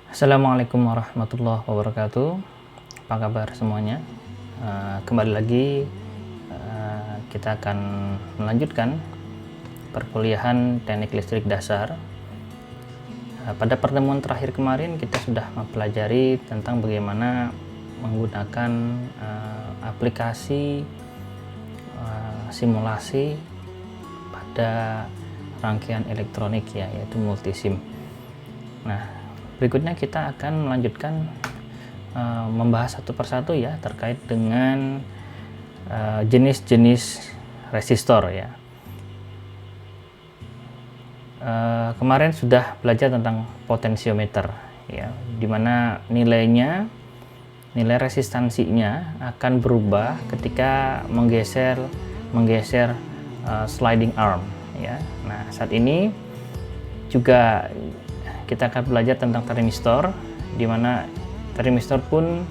Assalamualaikum warahmatullahi wabarakatuh. Apa kabar semuanya? Kembali lagi kita akan melanjutkan perkuliahan teknik listrik dasar. Pada pertemuan terakhir kemarin kita sudah mempelajari tentang bagaimana menggunakan aplikasi simulasi pada rangkaian elektronik ya, yaitu multisim. Nah, berikutnya kita akan melanjutkan membahas satu persatu ya terkait dengan jenis-jenis resistor ya. Kemarin sudah belajar tentang potensiometer ya, dimana nilai resistansinya akan berubah ketika menggeser sliding arm ya. Nah, saat ini juga kita akan belajar tentang termistor, di mana termistor pun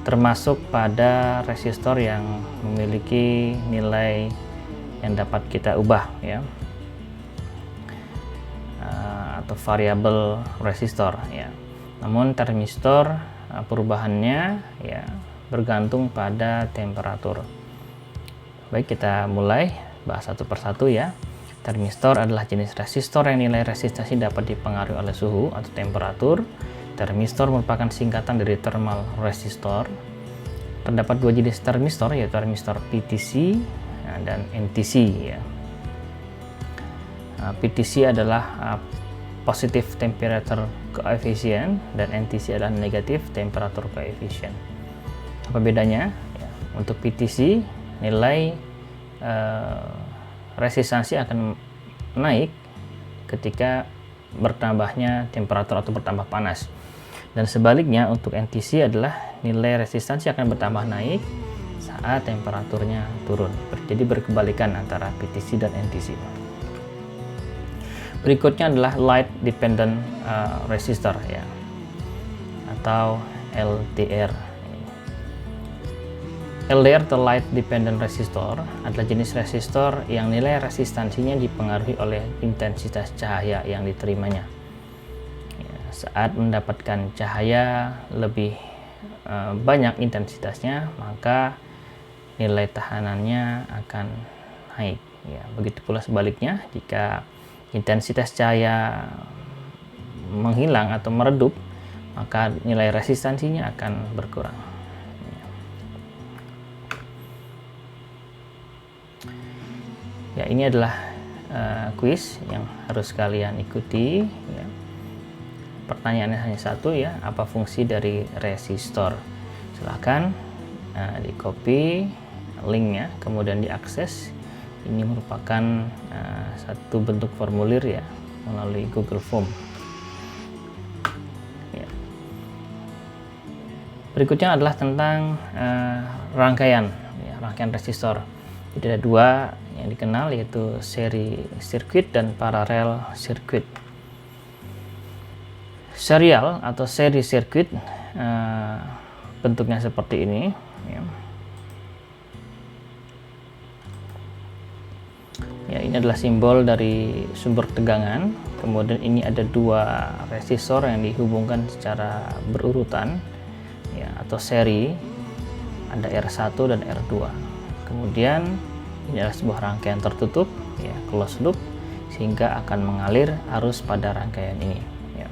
termasuk pada resistor yang memiliki nilai yang dapat kita ubah ya, atau variabel resistor ya. Namun termistor perubahannya ya bergantung pada temperatur. Baik, kita mulai bahas satu persatu ya. Termistor adalah jenis resistor yang nilai resistansi dapat dipengaruhi oleh suhu atau temperatur. Termistor merupakan singkatan dari thermal resistor. Terdapat dua jenis termistor, yaitu termistor PTC dan NTC ya. PTC adalah positive temperature coefficient dan NTC adalah negative temperature coefficient. Apa bedanya? Ya, untuk PTC nilai resistansi akan naik ketika bertambahnya temperatur atau bertambah panas, dan sebaliknya untuk NTC adalah nilai resistansi akan bertambah naik saat temperaturnya turun. Jadi berkebalikan antara PTC dan NTC. Berikutnya adalah light dependent resistor ya, atau LDR. LDR atau Light Dependent Resistor adalah jenis resistor yang nilai resistansinya dipengaruhi oleh intensitas cahaya yang diterimanya. Ya, saat mendapatkan cahaya lebih banyak intensitasnya, maka nilai tahanannya akan naik. Ya, begitu pula sebaliknya, jika intensitas cahaya menghilang atau meredup, maka nilai resistansinya akan berkurang. Ya, ini adalah kuis yang harus kalian ikuti ya. Pertanyaannya hanya satu ya, apa fungsi dari resistor? Silahkan di copy linknya kemudian diakses. Ini merupakan satu bentuk formulir ya melalui Google Form ya. Berikutnya adalah tentang rangkaian resistor. Jadi ada dua yang dikenal, yaitu seri sirkuit dan paralel sirkuit. Serial atau seri sirkuit bentuknya seperti ini ya. Ya, ini adalah simbol dari sumber tegangan. Kemudian ini ada dua resistor yang dihubungkan secara berurutan ya, atau seri. Ada R1 dan R2. Kemudian ini adalah sebuah rangkaian tertutup ya, closed loop, sehingga akan mengalir arus pada rangkaian ini ya.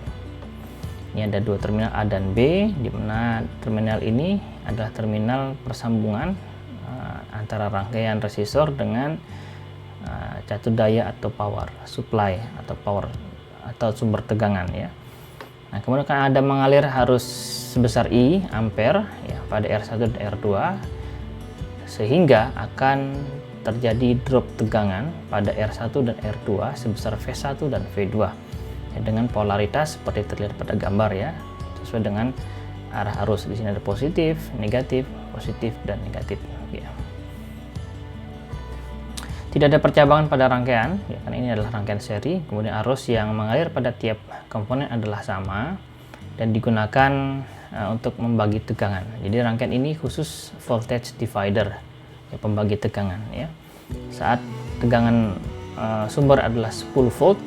Ini ada dua terminal A dan B, di mana terminal ini adalah terminal persambungan antara rangkaian resistor dengan catur daya atau power supply atau sumber tegangan ya. Nah, kemudian kan ada mengalir arus sebesar I ampere ya pada R1 dan R2, sehingga akan terjadi drop tegangan pada R1 dan R2 sebesar V1 dan V2 ya, dengan polaritas seperti terlihat pada gambar ya, sesuai dengan arah arus. Di sini ada positif, negatif, dan negatif ya. Tidak ada percabangan pada rangkaian ya, karena ini adalah rangkaian seri. Kemudian arus yang mengalir pada tiap komponen adalah sama dan digunakan untuk membagi tegangan. Jadi rangkaian ini khusus voltage divider ya, pembagi tegangan ya. Saat tegangan sumber adalah 10 volt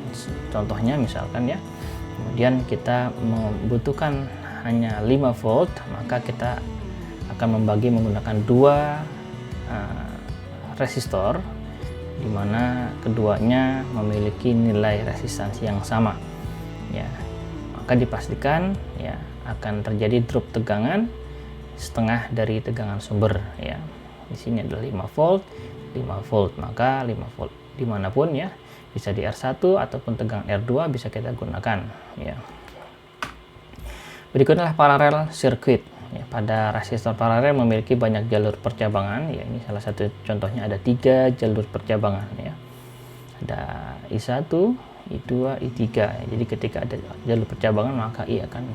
contohnya misalkan ya, kemudian kita membutuhkan hanya 5 volt, maka kita akan membagi menggunakan dua resistor, di mana keduanya memiliki nilai resistansi yang sama. Ya, maka dipastikan ya akan terjadi drop tegangan setengah dari tegangan sumber. Ya, di sini adalah 5 volt, 5 volt, maka 5 volt dimanapun ya, bisa di R1 ataupun tegangan R2 bisa kita gunakan. Ya. Berikutnya adalah paralel circuit. Ya, pada resistor paralel memiliki banyak jalur percabangan. Ya, ini salah satu contohnya, ada 3 jalur percabangan. Ya. Ada I1, I2, I3. Jadi ketika ada jalur percabangan maka I akan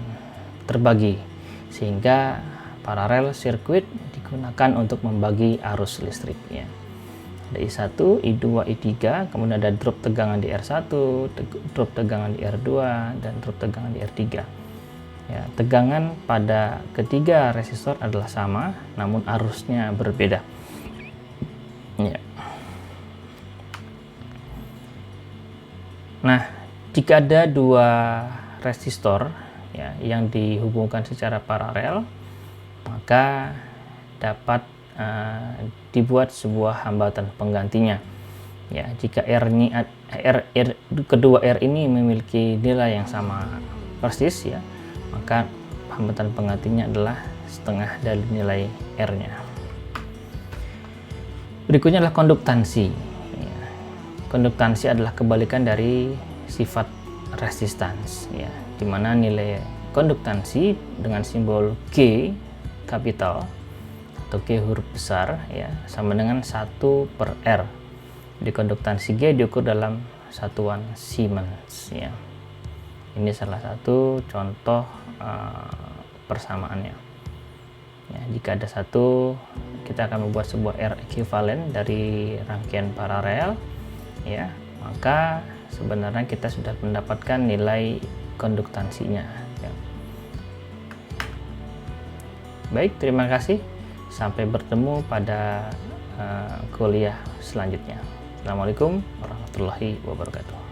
terbagi, sehingga paralel circuit digunakan untuk membagi arus listrik. Ya. Ada I1, I2, I3, kemudian ada drop tegangan di R1, drop tegangan di R2, dan drop tegangan di R3. Ya, tegangan pada ketiga resistor adalah sama, namun arusnya berbeda. Ya. Nah, jika ada dua resistor ya, yang dihubungkan secara paralel, maka dapat dibuat sebuah hambatan penggantinya. Ya, jika kedua R ini memiliki nilai yang sama persis ya, maka hambatan penggantinya adalah setengah dari nilai R-nya. Berikutnya adalah konduktansi. Ya, konduktansi adalah kebalikan dari sifat resistance, ya, di mana nilai konduktansi dengan simbol G kapital atau G huruf besar ya, sama dengan 1/R. Di konduktansi G diukur dalam satuan Siemens. Ya. Ini salah satu contoh persamaannya. Ya, jika ada satu, kita akan membuat sebuah R ekuivalen dari rangkaian paralel, ya, maka sebenarnya kita sudah mendapatkan nilai konduktansinya. Ya. Baik, terima kasih. Sampai bertemu pada kuliah selanjutnya. Assalamualaikum warahmatullahi wabarakatuh.